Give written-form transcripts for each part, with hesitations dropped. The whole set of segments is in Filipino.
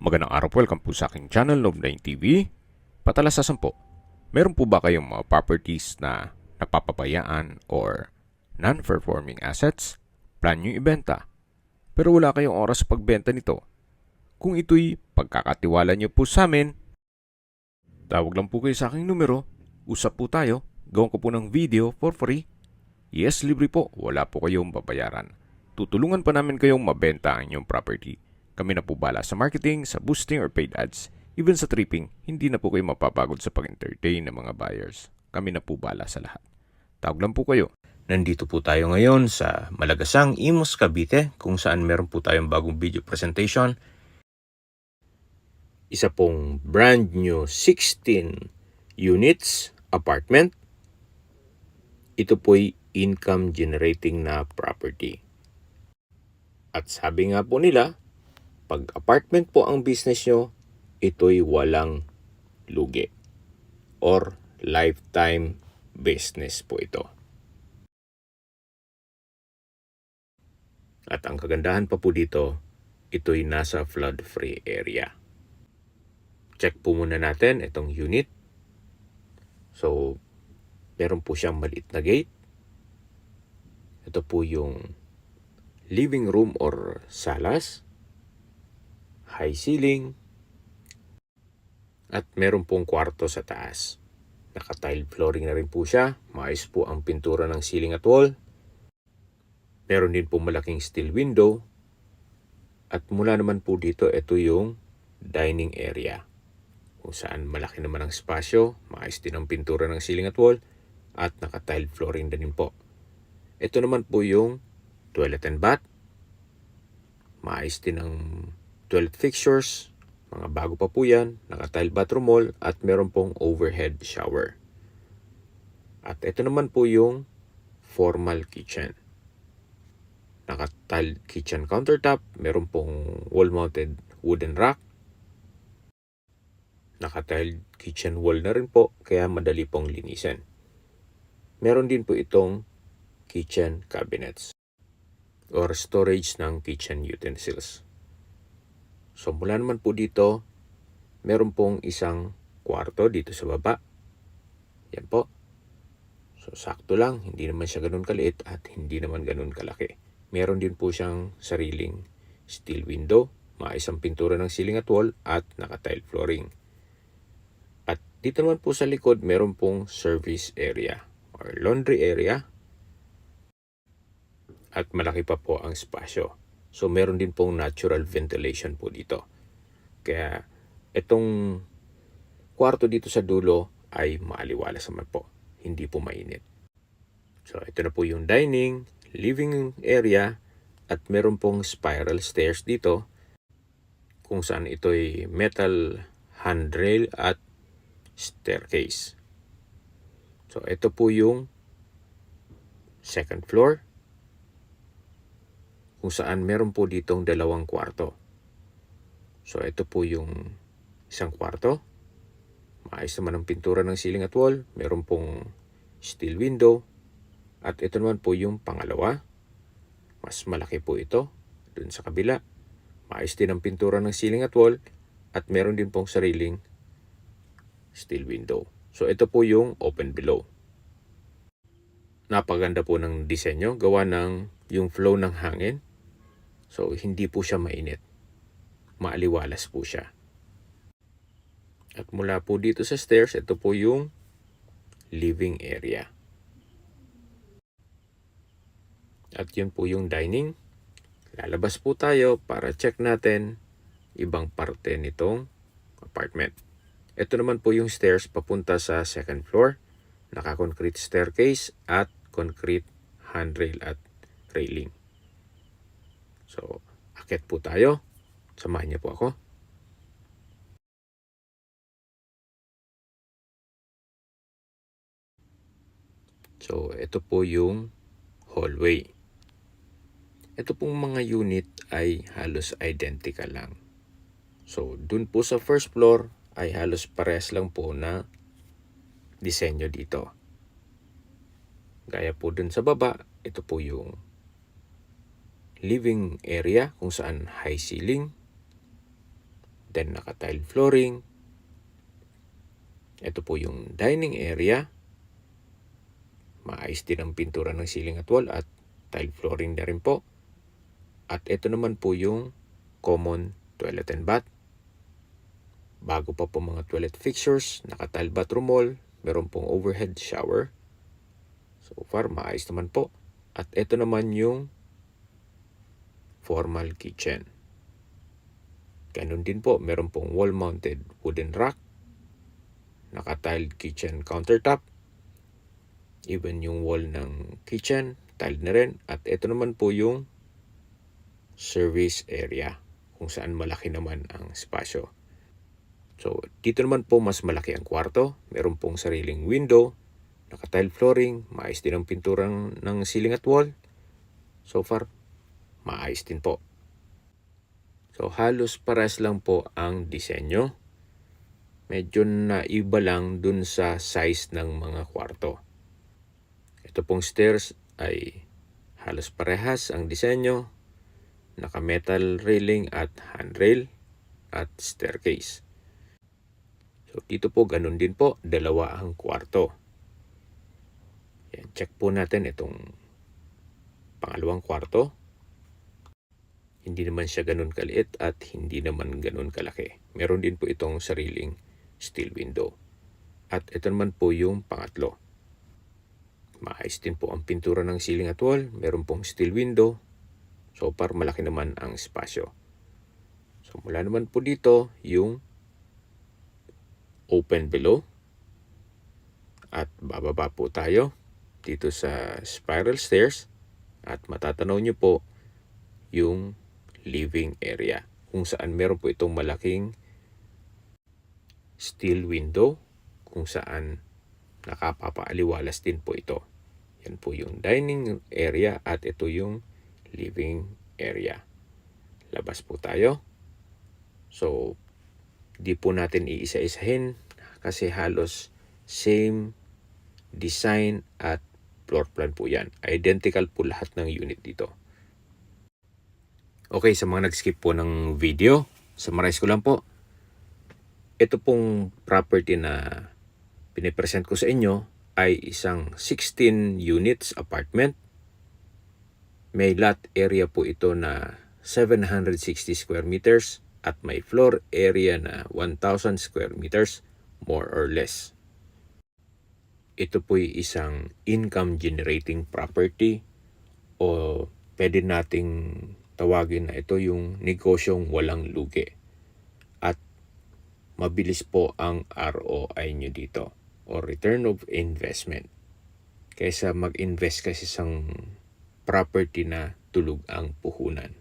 Magandang araw po, welcome po sa aking channel, Love9 TV. Patalasasan po, meron po ba kayong mga properties na napapabayaan or non-performing assets? Plan nyo ibenta, pero wala kayong oras sa pagbenta nito. Kung ito'y pagkakatiwala nyo po sa amin, tawag lang po kayo sa aking numero, usap po tayo, gawin ko po ng video for free. Yes, libre po, wala po kayong babayaran. Tutulungan pa namin kayong mabenta ang inyong property. Kami na po bala sa marketing, sa boosting or paid ads, even sa tripping, hindi na po kayo mapapagod sa pag-entertain ng mga buyers. Kami na po bala sa lahat. Tawag lang po kayo. Nandito po tayo ngayon sa Malagasang, Imus, Cavite, kung saan meron po tayong bagong video presentation. Isa pong brand new 16 units apartment. Ito po'y income generating na property. At sabi nga po nila, pag apartment po ang business nyo, ito'y walang lugi or lifetime business po ito. At ang kagandahan pa po dito, ito'y nasa flood-free area. Check po muna natin itong unit. So, meron po siyang maliit na gate. Ito po yung living room or salas. High ceiling. At meron pong kwarto sa taas. Naka-tile flooring na rin po siya. Maayos po ang pintura ng ceiling at wall. Meron din po malaking steel window. At mula naman po dito, ito yung dining area. Kung saan malaki naman ang spasyo. Maayos din ang pintura ng ceiling at wall. At naka-tile flooring din po. Ito naman po yung toilet and bath. Maayos din ang toilet fixtures. Mga bago pa po yan. Naka-tile bathroom wall. At meron pong overhead shower. At ito naman po yung formal kitchen. Naka-tile kitchen countertop. Meron pong wall-mounted wooden rack. Naka-tile kitchen wall na rin po. Kaya madali pong linisin. Meron din po itong kitchen cabinets or storage ng kitchen utensils. So mula naman po dito, meron pong isang kwarto dito sa baba. Yan po. So sakto lang, hindi naman siya ganun kaliit at hindi naman ganun kalaki. Meron din po siyang sariling steel window, maayos ang pintura ng ceiling at wall at naka-tile flooring. At dito naman po sa likod, meron pong service area or laundry area. At malaki pa po ang spasyo. So meron din pong natural ventilation po dito. Kaya itong kwarto dito sa dulo ay maaliwalas naman po. Hindi po mainit. So ito na po yung dining, living area at meron pong spiral stairs dito kung saan ito'y metal handrail at staircase. So ito po yung second floor kung saan meron po ditong dalawang kwarto. So ito po yung isang kwarto. Maayos naman ang pintura ng ceiling at wall. Meron pong steel window. At ito naman po yung pangalawa. Mas malaki po ito dun sa kabila. Maayos din ang pintura ng ceiling at wall. At meron din pong sariling steel window. So ito po yung open below. Napaganda po ng disenyo. Gawa ng yung flow ng hangin. So hindi po siya mainit. Maaliwalas po siya. At mula po dito sa stairs, ito po yung living area. At yun po yung dining. Lalabas po tayo para check natin ibang parte nitong apartment. Ito naman po yung stairs papunta sa second floor. Naka-concrete staircase at concrete handrail at railing. So, akit po tayo. Samahan niyo po ako. So, ito po yung hallway. Ito pong mga unit ay halos identical lang. So, dun po sa first floor ay halos parehas lang po na disenyo dito. Gaya po dun sa baba, ito po yung living area kung saan high ceiling, then naka-tile flooring. Ito po yung dining area. Maayos din ang pintura ng ceiling at wall at tile flooring na rin po. At ito naman po yung common toilet and bath. Bago pa po mga toilet fixtures, naka-tile bathroom wall, meron pong overhead shower. So far, maayos naman po. At ito naman yung formal kitchen. Ganun din po, meron pong wall-mounted wooden rack, naka-tiled kitchen countertop, even yung wall ng kitchen, tiled na rin. At ito naman po yung service area, kung saan malaki naman ang espasyo. So, dito naman po mas malaki ang kwarto. Meron pong sariling window, naka-tile flooring, maayos din ang pintura ng ceiling at wall. So far, maayos din po. So, halos pares lang po ang disenyo. Medyo naiba lang dun sa size ng mga kwarto. Ito pong stairs ay halos parehas ang disenyo. Naka-metal railing at handrail at staircase. So, dito po ganun din po, dalawa ang kwarto. Yan, check po natin itong pangalawang kwarto. Hindi naman siya ganun kaliit at hindi naman ganun kalaki. Meron din po itong sariling steel window. At ito naman po yung pangatlo. Maayos din po ang pintura ng ceiling at wall. Meron pong steel window. So far, malaki naman ang espasyo. So mula naman po dito yung open below. At bababa po tayo dito sa spiral stairs. At matatanaw nyo po yung living area, kung saan meron po itong malaking steel window, kung saan nakapapaaliwalas din po ito. Yan po yung dining area at ito yung living area. Labas po tayo. So, di po natin iisa-isahin kasi halos same design at floor plan po yan. Identical po lahat ng unit dito. Okay, sa mga nag-skip po ng video, summarize ko lang po. Ito pong property na pinipresent ko sa inyo ay isang 16 units apartment. May lot area po ito na 760 square meters at may floor area na 1,000 square meters more or less. Ito po'y isang income generating property o pwede nating tawagin na ito yung negosyong walang lugi. At mabilis po ang ROI nyo dito o return of investment. Kaysa mag-invest kasi sa property na tulog ang puhunan.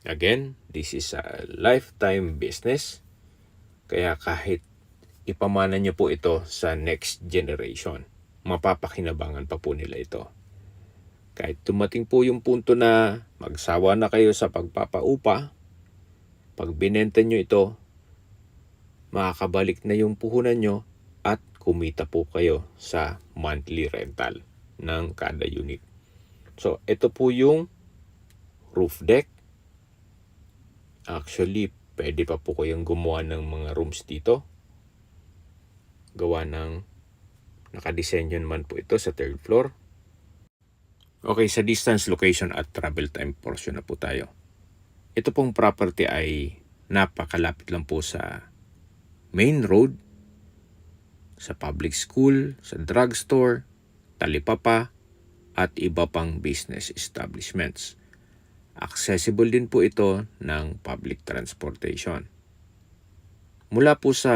Again, this is a lifetime business. Kaya kahit ipamana nyo po ito sa next generation, mapapakinabangan pa po nila ito. Kahit dumating po yung punto na magsawa na kayo sa pagpapaupa, pag binenta nyo ito, makakabalik na yung puhunan nyo at kumita po kayo sa monthly rental ng kada unit. So, ito po yung roof deck. Actually, pwede pa po kayong gumawa ng mga rooms dito. Gawa ng nakadesenyo naman po ito sa third floor. Okay, sa distance, location at travel time portion na po tayo. Ito pong property ay napakalapit lang po sa main road, sa public school, sa drugstore, talipapa, at iba pang business establishments. Accessible din po ito ng public transportation. Mula po sa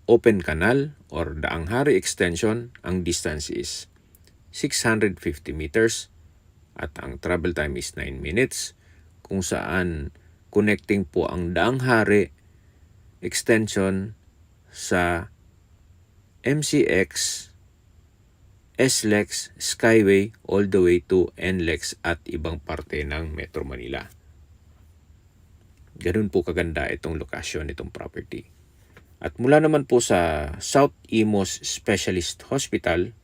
Open Canal or Daang Hari Extension, ang distance is 650 meters at ang travel time is 9 minutes, kung saan connecting po ang Daang Hari Extension sa MCX, SLEX, Skyway, all the way to NLEX at ibang parte ng Metro Manila. Ganun po kaganda itong lokasyon, itong property. At mula naman po sa South Imos Specialist Hospital,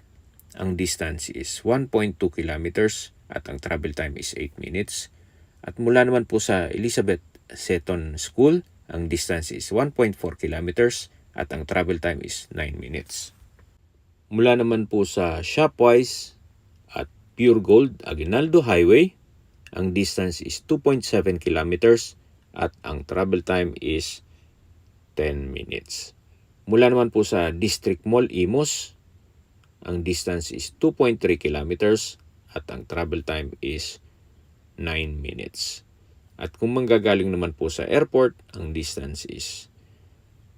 ang distance is 1.2 kilometers at ang travel time is 8 minutes. At mula naman po sa Elizabeth Seton School, ang distance is 1.4 kilometers at ang travel time is 9 minutes. Mula naman po sa Shopwise at Pure Gold Aguinaldo Highway, ang distance is 2.7 kilometers at ang travel time is 10 minutes. Mula naman po sa District Mall Imus, ang distance is 2.3 kilometers at ang travel time is 9 minutes. At kung manggagaling naman po sa airport, ang distance is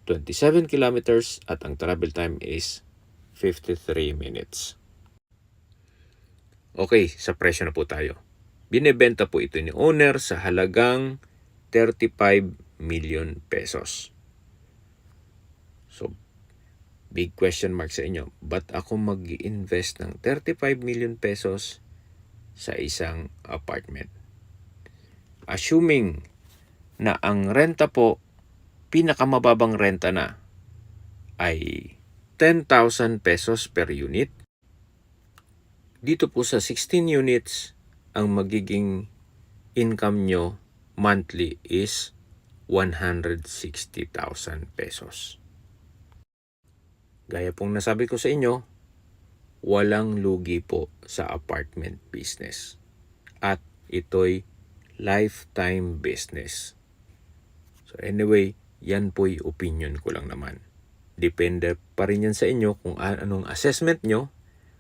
27 kilometers at ang travel time is 53 minutes. Okay, sa presyo na po tayo. Binebenta po ito ni owner sa halagang 35 million pesos. So, big question mark sa inyo. Ba't ako mag-invest ng 35 million pesos sa isang apartment? Assuming na ang renta po, pinakamababang renta na ay 10,000 pesos per unit. Dito po sa 16 units, ang magiging income nyo monthly is 160,000 pesos. Gaya pong nasabi ko sa inyo, walang lugi po sa apartment business. At ito'y lifetime business. So anyway, yan po'y opinion ko lang naman. Depende pa rin yan sa inyo kung anong assessment nyo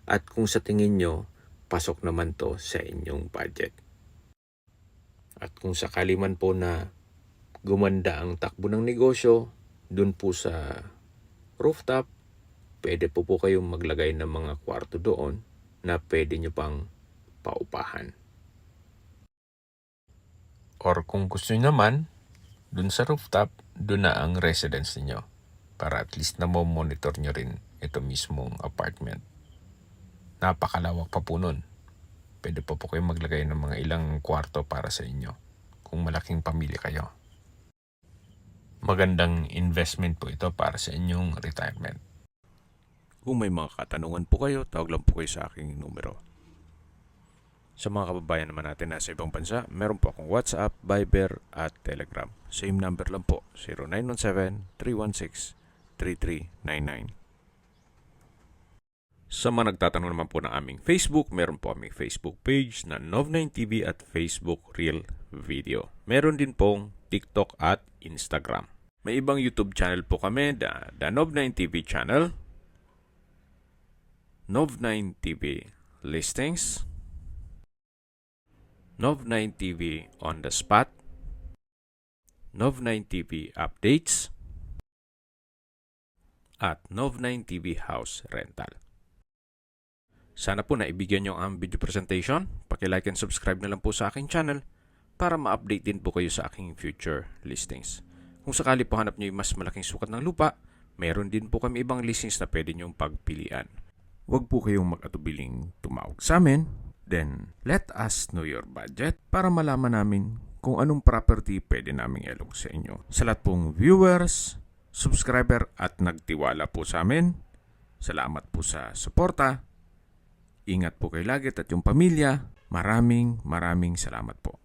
at kung sa tingin nyo, pasok naman to sa inyong budget. At kung sakali man po na gumanda ang takbo ng negosyo, dun po sa rooftop, pwede po kayong maglagay ng mga kwarto doon na pwede nyo pang paupahan. Or kung gusto nyo naman, dun sa rooftop, dun na ang residence niyo para at least na monitor nyo rin ito mismong apartment. Napakalawak pa po nun. Pwede po kayong maglagay ng mga ilang kwarto para sa inyo kung malaking pamilya kayo. Magandang investment po ito para sa inyong retirement. Kung may mga katanungan po kayo, tawag lang po kayo sa aking numero. Sa mga kababayan naman natin na sa ibang bansa, meron po akong WhatsApp, Viber at Telegram. Same number lang po, 0917-316-3399. Sa mga nagtatanong naman po ng aming Facebook, meron po aming Facebook page na Nov9TV at Facebook Real Video. Meron din pong TikTok at Instagram. May ibang YouTube channel po kami, the Nov9TV channel, Nov9TV Listings, Nov9TV On The Spot, Nov9TV Updates, at Nov9TV House Rental. Sana po naibigyan nyo ang video presentation. Paki-like and subscribe na lang po sa aking channel para ma-update din po kayo sa aking future listings. Kung sakali po hanap nyo yung mas malaking sukat ng lupa, meron din po kami ibang listings na pwede nyong pagpilian. Huwag po kayong mag-atubiling tumawag sa amin. Then, let us know your budget para malaman namin kung anong property pwede naming ilog sa inyo. Sa lahat pong viewers, subscriber at nagtiwala po sa amin, salamat po sa suporta. Ingat po kayo lagi at yung pamilya. Maraming salamat po.